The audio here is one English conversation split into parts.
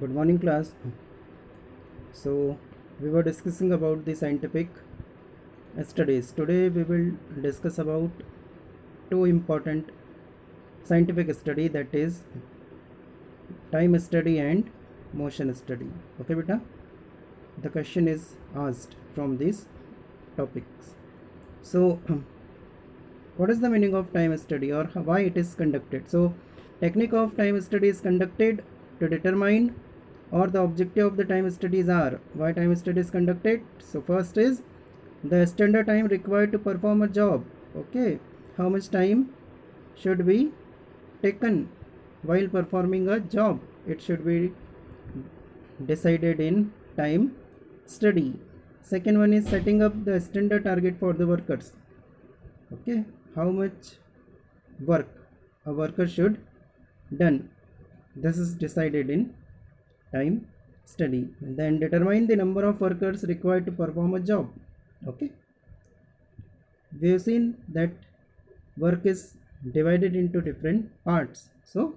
Good morning, class. So, we were discussing about the scientific studies. Today, we will discuss about two important scientific study, that is time study and motion study. Okay, beta. The question is asked from these topics. So, what is the meaning of time study or why it is conducted? So, technique of time study is conducted to determine, or the objective of the time studies are why time study is conducted. So first is the standard time required to perform a job. Okay, how much time should be taken while performing a job? It should be decided in time study. Second one is setting up the standard target for the workers. Okay, how much work a worker should done, this is decided in time study. Then determine the number of workers required to perform a job. Okay, we have seen that work is divided into different parts. So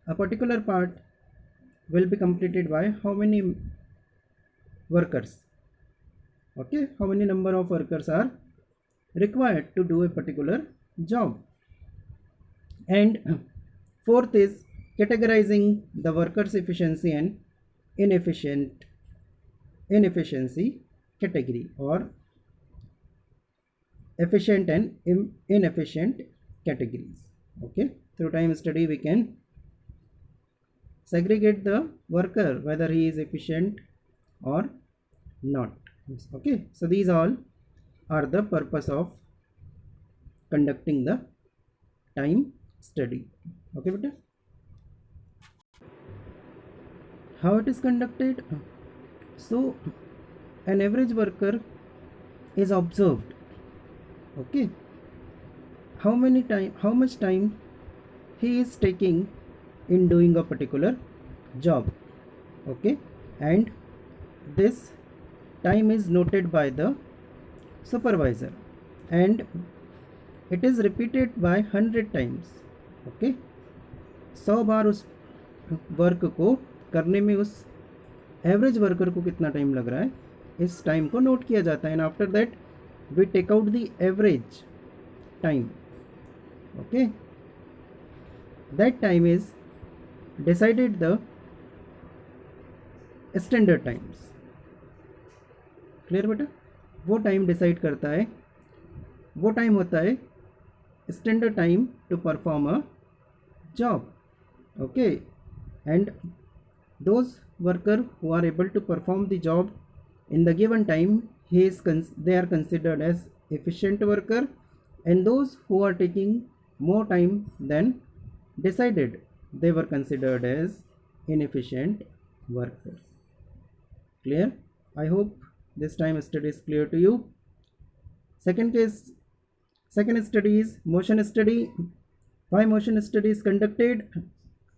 a particular part will be completed by how many workers? Okay, how many number of workers are required to do a particular job. And fourth is categorizing the workers efficiency and inefficiency category, or efficient and inefficient categories. Okay, through time study we can segregate the worker whether he is efficient or not. Okay, so these all are the purpose of conducting the time study. Okay, beta. How it is conducted? So an average worker is observed. Okay, how much time he is taking in doing a particular job. Okay, and this time is noted by the supervisor and it is repeated by 100 times. Okay, 100 बार उस work को करने में उस average worker को कितना time लग रहा है, इस टाइम को नोट किया जाता है. And after that we take out the average time. Okay, that time is decided the standard times. Clear बेटा, वो टाइम डिसाइड करता है, वो टाइम होता है standard time to perform a job. Okay, and those worker who are able to perform the job in the given time, they are considered as efficient worker, and those who are taking more time than decided, they were considered as inefficient workers. Clear? I hope this time study is clear to you. Second study is motion study. Why motion study is conducted?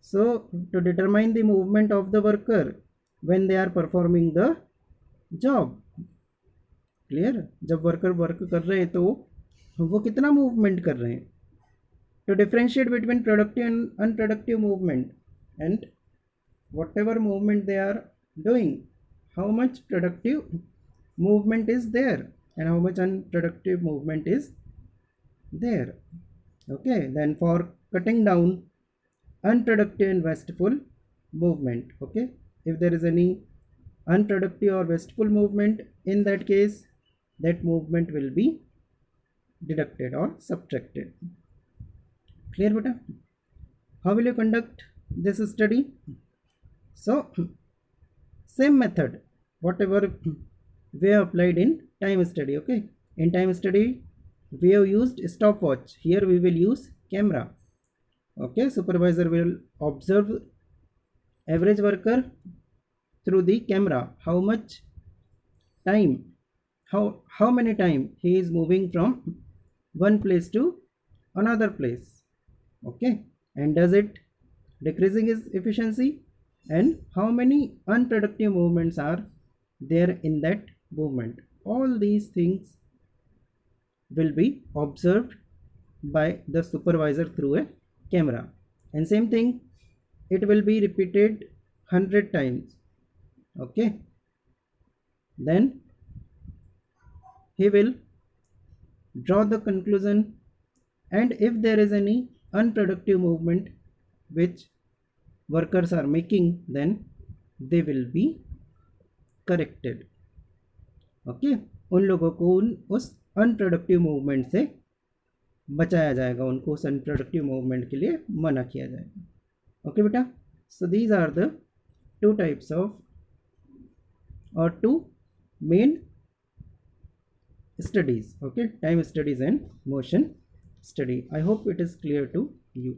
So to determine the movement of the worker when they are performing the job. Clear? जब worker work कर रहे हैं तो वो कितना movement कर रहे हैं. To differentiate between productive and unproductive movement, and whatever movement they are doing, how much productive movement is there and how much unproductive movement is there. Okay, then for cutting down unproductive and wasteful movement. Okay, if there is any unproductive or wasteful movement, in that case that movement will be deducted or subtracted. Clear beta? How will you conduct this study? So same method whatever we have applied in time study. Okay, in time study we have used stopwatch, here we will use camera. Okay, supervisor will observe average worker through the camera, how much time, how many time he is moving from one place to another place. Okay, and does it decreasing his efficiency, and how many unproductive movements are there in that movement. All these things will be observed by the supervisor through a camera, and same thing it will be repeated 100 times. Okay, then he will draw the conclusion, and if there is any unproductive movement which workers are making, then they will be corrected. Okay, उन लोगों को उस unproductive movement से बचाया जाएगा, उनको उस unproductive movement के लिए मना किया जाएगा. ओके बेटा, so these are the two types of or two main studies. Okay, time studies and motion study. I hope it is clear to you.